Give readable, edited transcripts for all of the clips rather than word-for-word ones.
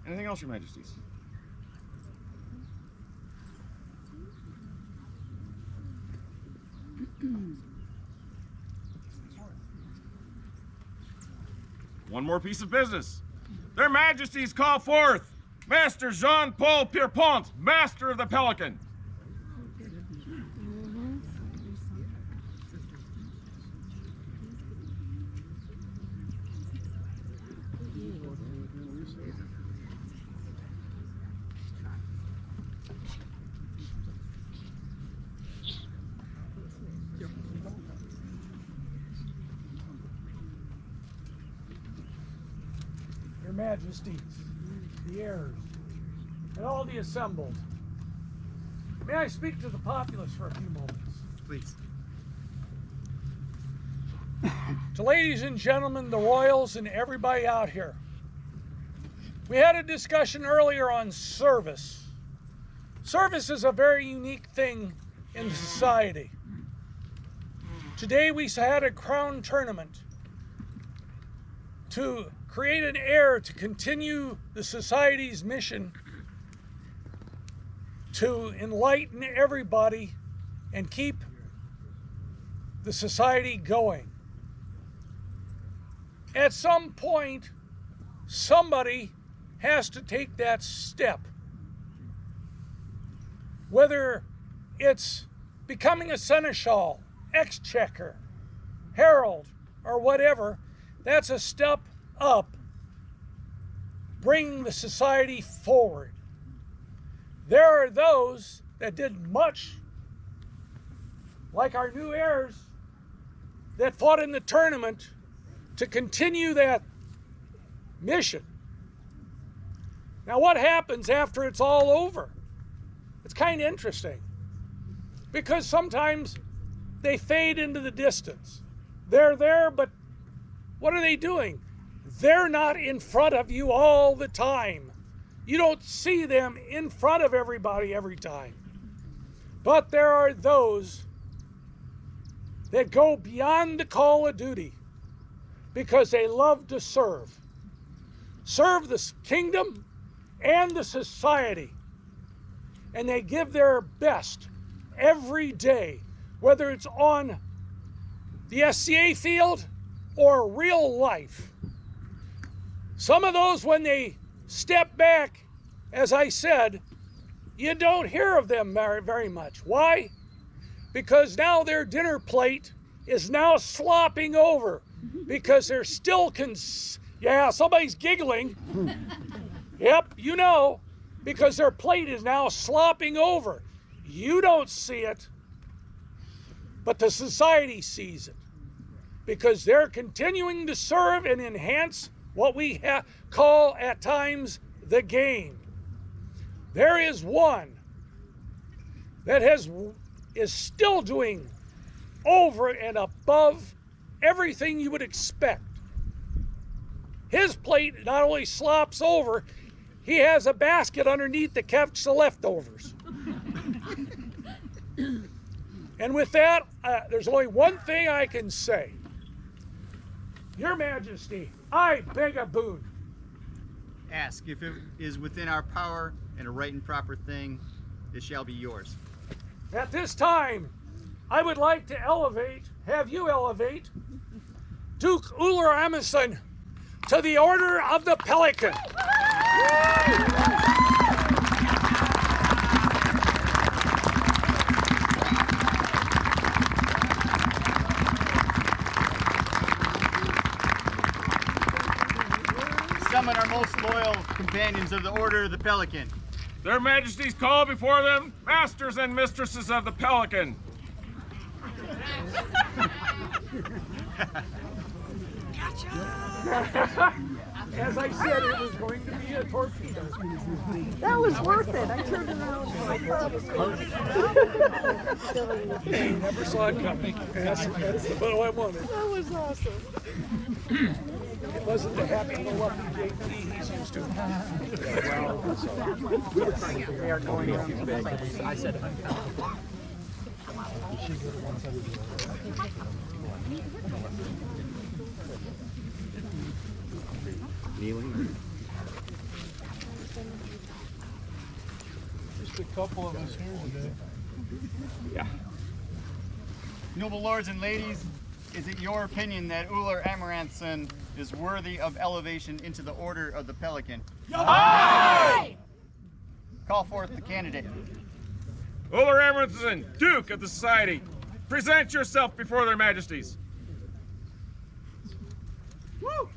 Anything else, Your Majesties? One more piece of business. Their Majesties call forth Master Jean-Paul Pierpont, Master of the Pellican. Your Majesties, the heirs, and all the assembled. May I speak to the populace for a few moments? Please. To ladies and gentlemen, the royals, and everybody out here. We had a discussion earlier on service. Service is a very unique thing in society. Today we had a crown tournament to create an heir to continue the society's mission to enlighten everybody and keep the society going. At some point, somebody has to take that step. Whether it's becoming a seneschal, exchequer, herald, or whatever, that's a step up, bringing the society forward. There are those that did much, like our new heirs, that fought in the tournament to continue that mission. Now, what happens after it's all over? It's kind of interesting, because sometimes they fade into the distance. They're there, but what are they doing? They're not in front of you all the time. You don't see them in front of everybody every time. But there are those that go beyond the call of duty because they love to serve. Serve the kingdom and the society. And they give their best every day, whether it's on the SCA field or real life. Some of those, when they step back, as I said, you don't hear of them very much. Why? Because now their dinner plate is now slopping over because they're still yeah, somebody's giggling. Yep, you know, because their plate is now slopping over. You don't see it, but the society sees it because they're continuing to serve and enhance what we call at times the game. There is one that is still doing over and above everything you would expect. His plate not only slops over, he has a basket underneath to catch the leftovers. And with that, there's only one thing I can say. Your Majesty, I beg a boon. Ask. If it is within our power and a right and proper thing, it shall be yours. At this time, I would like to have you elevate Duke Uller Amundsen to the Order of the Pellican. Summon our most loyal companions of the Order of the Pellican. Their Majesties call before them Masters and Mistresses of the Pellican. As I said, it was going to be a torpedo. That was worth it. I turned around. Never saw it coming. That's what I wanted. That was awesome. It wasn't the happy go lucky JP he's used to. They are going to be big. I said it. Kneeling. just a couple of us here today. Yeah. Noble lords and ladies, is it your opinion that Uller Amaranthson is worthy of elevation into the Order of the Pelican? Aye! Call forth the candidate. Uller Amaranthson, Duke of the Society, present yourself before their majesties. Woo!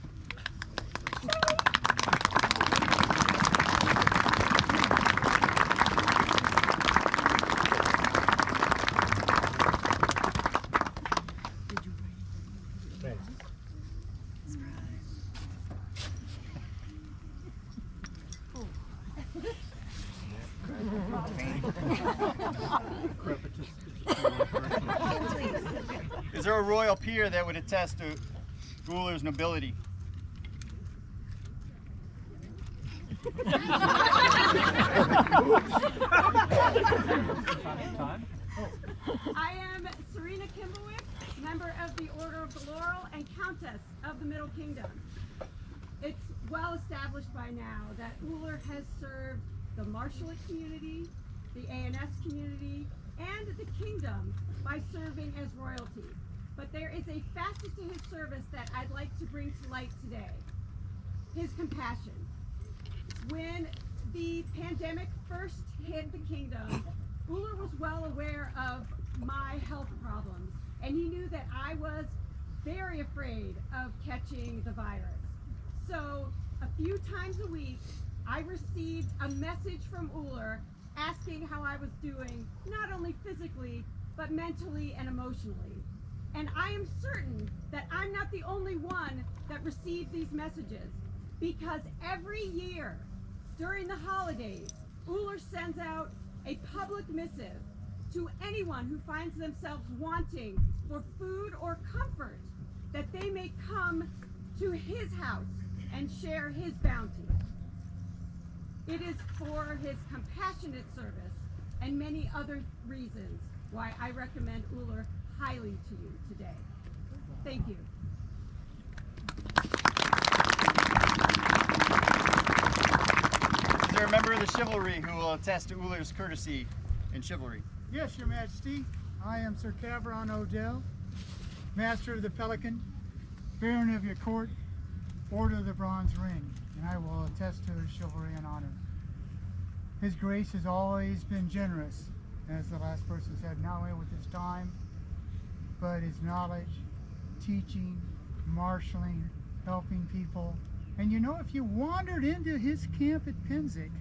Is there a royal peer that would attest to Uller's nobility? I am Serena Kimblewick, member of the Order of the Laurel and Countess of the Middle Kingdom. It's well established by now that Uller has served the Marshallate community, the ANS community, and the kingdom by serving as royalty. But there is a facet to his service that I'd like to bring to light today: his compassion. When the pandemic first hit the kingdom, Uller was well aware of my health problems, and he knew that I was very afraid of catching the virus. So a few times a week, I received a message from Uller asking how I was doing, not only physically, but mentally and emotionally. And I am certain that I'm not the only one that received these messages, because every year during the holidays, Uller sends out a public missive to anyone who finds themselves wanting for food or comfort, that they may come to his house and share his bounty. It is for his compassionate service and many other reasons why I recommend Uller highly to you today. Thank you. Is there a member of the chivalry who will attest to Uller's courtesy and chivalry? Yes, Your Majesty. I am Sir Caveron Odell, Master of the Pellican, Baron of your court, Order of the Bronze Ring, and I will attest to his chivalry and honor. His grace has always been generous, as the last person said, not only with his time, but his knowledge, teaching, marshaling, helping people. And you know, if you wandered into his camp at Penzic,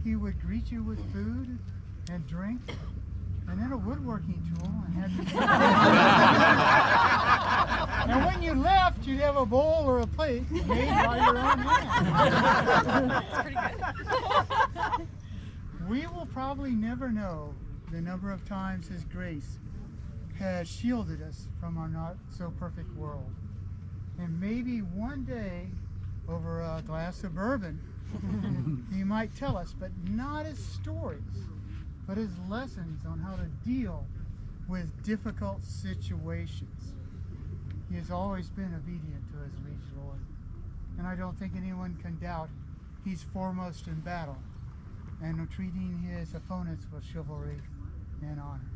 he would greet you with food and drink, and then a woodworking tool, and have you and when you left, you'd have a bowl or a plate made by your own hand. That's pretty good. We will probably never know the number of times His grace has shielded us from our not so perfect world. And maybe one day, over a glass of bourbon, he might tell us, but not as stories, but as lessons on how to deal with difficult situations. He has always been obedient to his liege lord, and I don't think anyone can doubt he's foremost in battle and treating his opponents with chivalry and honor.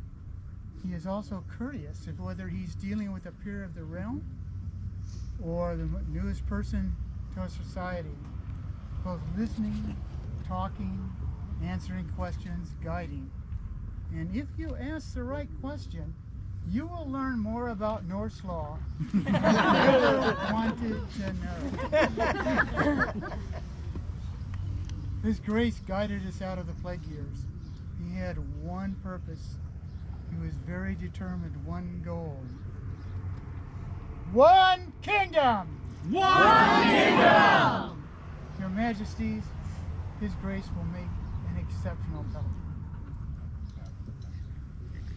He is also courteous, if whether he's dealing with a peer of the realm or the newest person to our society, both listening, talking, answering questions, guiding. And if you ask the right question, you will learn more about Norse law than you ever wanted to know. His grace guided us out of the plague years. He had one purpose. He was very determined, one goal. One kingdom! One kingdom! Your Majesties, His grace will make an exceptional Pelican.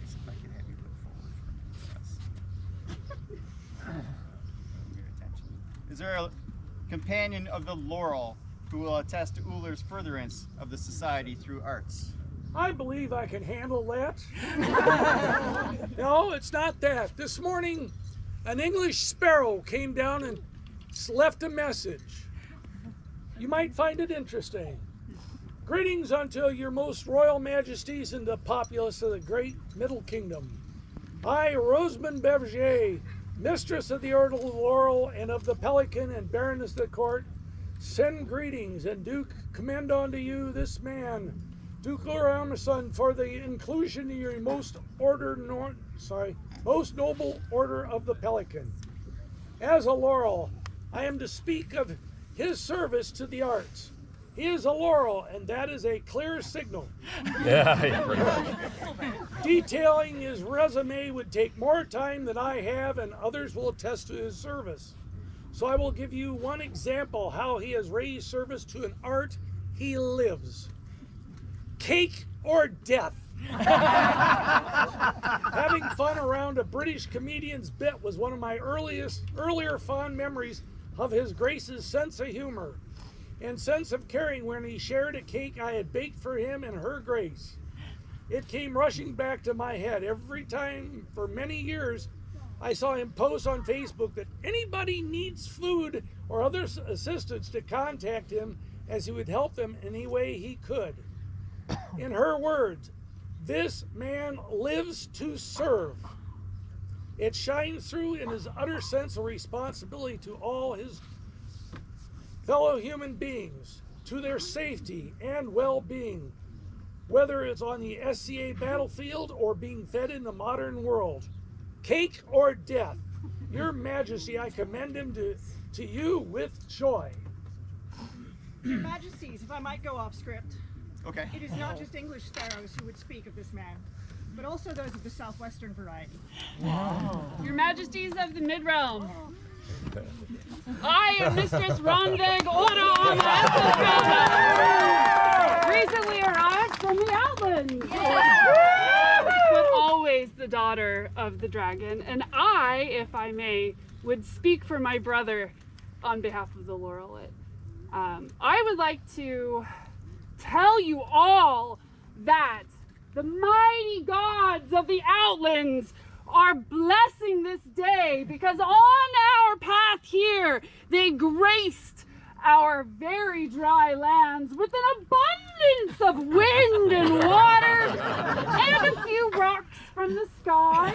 If I could have you put forward for your attention. Is there a companion of the laurel who will attest to Uller's furtherance of the society through arts? I believe I can handle that. No, it's not that. This morning, an English sparrow came down and left a message. You might find it interesting. Greetings unto your most royal majesties and the populace of the great Middle Kingdom. I, Rosamond Beverger, mistress of the Order of Laurel and of the Pellican and Baroness of the Court, send greetings and do commend unto you this man, Duke Uller, for the inclusion in your most noble order of the Pellican. As a Laurel, I am to speak of his service to the arts. He is a Laurel, and that is a clear signal. Detailing his resume would take more time than I have, and others will attest to his service. So I will give you one example how he has raised service to an art he lives. Cake or death. Having fun around a British comedian's bit was one of my earlier fond memories of His Grace's sense of humor and sense of caring when he shared a cake I had baked for him and Her Grace. It came rushing back to my head every time for many years I saw him post on Facebook that anybody needs food or other assistance to contact him, as he would help them any way he could. In her words, this man lives to serve. It shines through in his utter sense of responsibility to all his fellow human beings, to their safety and well-being, whether it's on the SCA battlefield or being fed in the modern world. Cake or death, Your Majesty, I commend him to you with joy. Your Majesties, if I might go off script. Okay. It is not just English sparrows who would speak of this man, but also those of the southwestern variety. Your Majesties of the Midrealm, I am Mistress Ronveg Ora recently arrived from the Outlands, but always the daughter of the dragon, and I, if I may, would speak for my brother on behalf of the Laurelet. I would like to tell you all that the mighty gods of the Outlands are blessing this day, because on our path here they graced our very dry lands with an abundance of wind and water and a few rocks from the sky,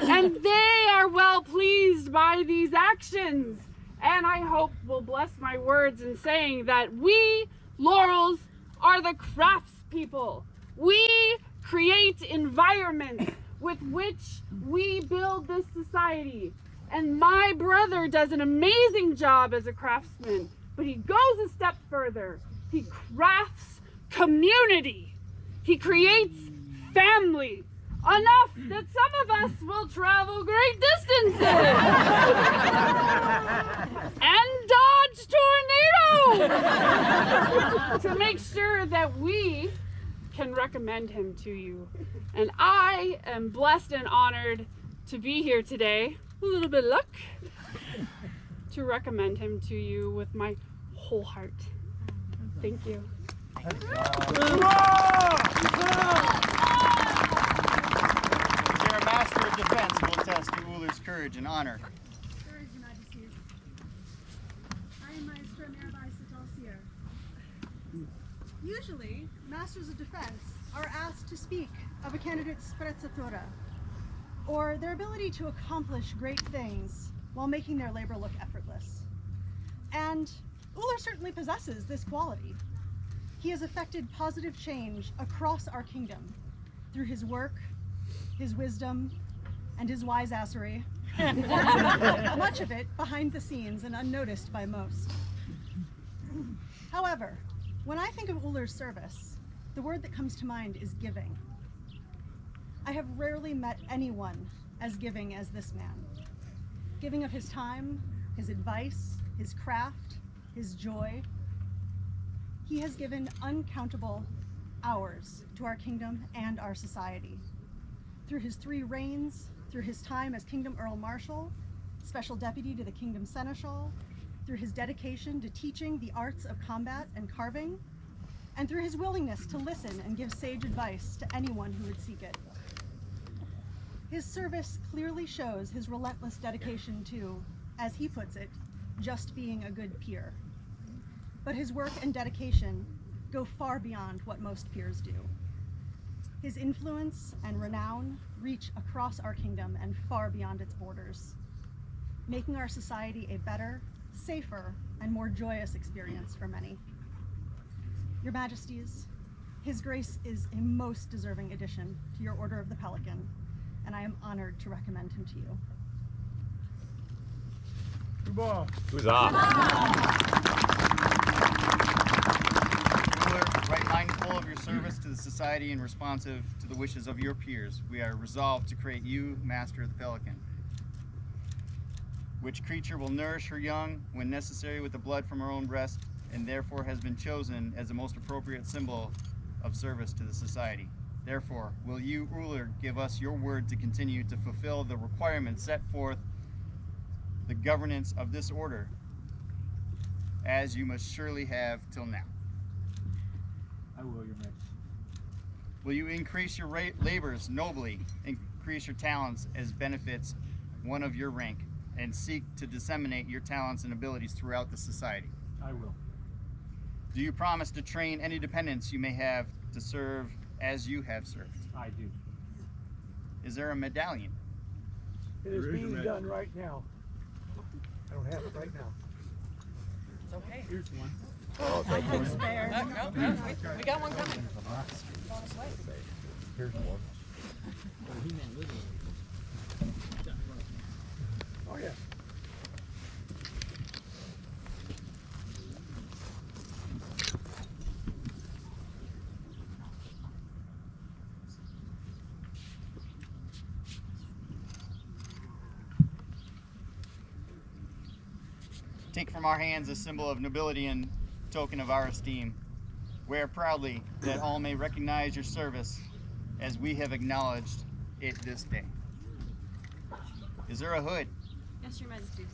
and they are well pleased by these actions, and I hope will bless my words in saying that we Laurels are the craftspeople. We create environments with which we build this society. And my brother does an amazing job as a craftsman, but he goes a step further. He crafts community. He creates family. Enough that some of us will travel great distances and dodge tornadoes to make sure that we can recommend him to you. And I am blessed and honored to be here today, a little bit of luck, to recommend him to you with my whole heart. Thank you. Our Master of Defense will attest to Uller's courage and honor. Courage, Your Majesties. I am Maestra Mirabai Sitalsier. Usually, Masters of Defense are asked to speak of a candidate's sprezzatura, or their ability to accomplish great things while making their labor look effortless. And Uller certainly possesses this quality. He has effected positive change across our kingdom through his work, his wisdom, and his wise-assery. Much of it behind the scenes and unnoticed by most. However, when I think of Uller's service, the word that comes to mind is giving. I have rarely met anyone as giving as this man. Giving of his time, his advice, his craft, his joy. He has given uncountable hours to our kingdom and our society. Through his 3 reigns, through his time as Kingdom Earl Marshal, Special Deputy to the Kingdom Seneschal, through his dedication to teaching the arts of combat and carving, and through his willingness to listen and give sage advice to anyone who would seek it. His service clearly shows his relentless dedication to, as he puts it, just being a good peer. But his work and dedication go far beyond what most peers do. His influence and renown reach across our kingdom and far beyond its borders, making our society a better, safer, and more joyous experience for many. Your Majesties, His Grace is a most deserving addition to your Order of the Pelican, and I am honored to recommend him to you. Huzzah! Uller, right mindful of your service to the society and responsive to the wishes of your peers, we are resolved to create you Master of the Pelican. Which creature will nourish her young when necessary with the blood from her own breast, and therefore has been chosen as the most appropriate symbol of service to the society. Therefore, will you, Uller, give us your word to continue to fulfill the requirements set forth the governance of this order, as you must surely have till now? I will, Your Majesty. Will you increase your labors nobly, increase your talents as benefits one of your rank, and seek to disseminate your talents and abilities throughout the society? I will. Do you promise to train any dependents you may have to serve as you have served? I do. Is there a medallion? It is being done right now. I don't have it right now. It's okay. Here's one. Oh, thank you. Spare. No, we got one coming. Here's one. Oh, yeah. Take from our hands a symbol of nobility and token of our esteem. Wear proudly that all may recognize your service as we have acknowledged it this day. Is there a hood? Yes, Your Majesties.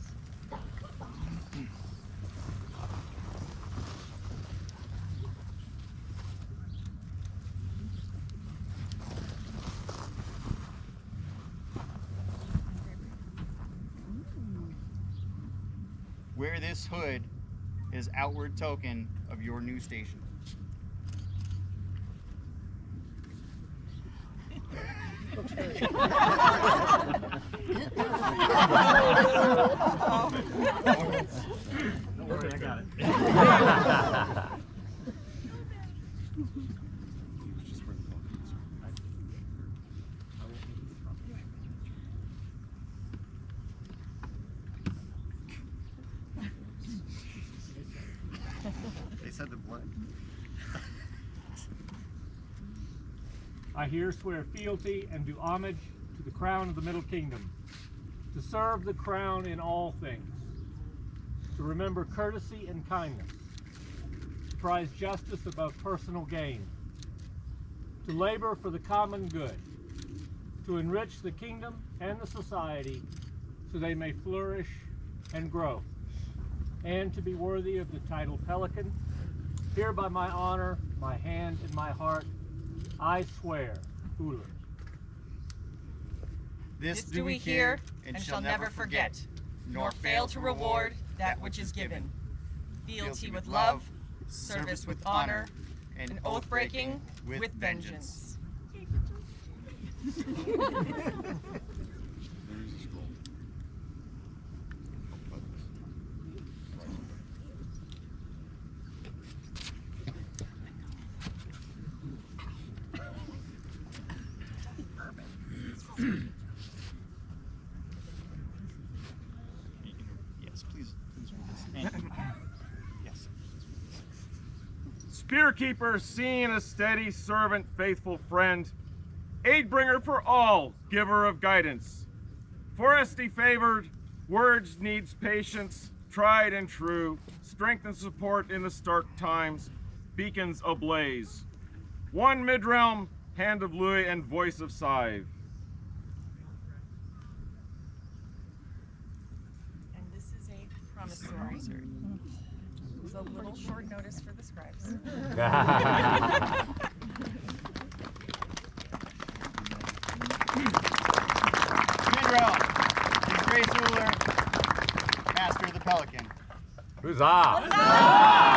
Wear this hood as outward token of your new station. Don't worry, I got it. They said the blood. I here swear fealty and do homage to the crown of the Middle Kingdom, to serve the crown in all things, to remember courtesy and kindness, to prize justice above personal gain, to labor for the common good, to enrich the kingdom and the society so they may flourish and grow, and to be worthy of the title Pelican. Here by my honor, my hand, and my heart, I swear, Uller. This do we hear and shall never forget, nor fail to reward that which is given. Fealty with love, service with honor, and oath breaking with vengeance. Yes, please read this. And, yes. Spearkeeper, seen a steady servant, faithful friend, aid bringer for all, giver of guidance. Foresty favored, words needs patience, tried and true, strength and support in the stark times, beacons ablaze. One Midlrealm, hand of Louis and voice of Sive. And this is a promissory. It was a little short notice for the scribes. Midlrealm, His Grace Uller, Master of the Pelican. Huzzah!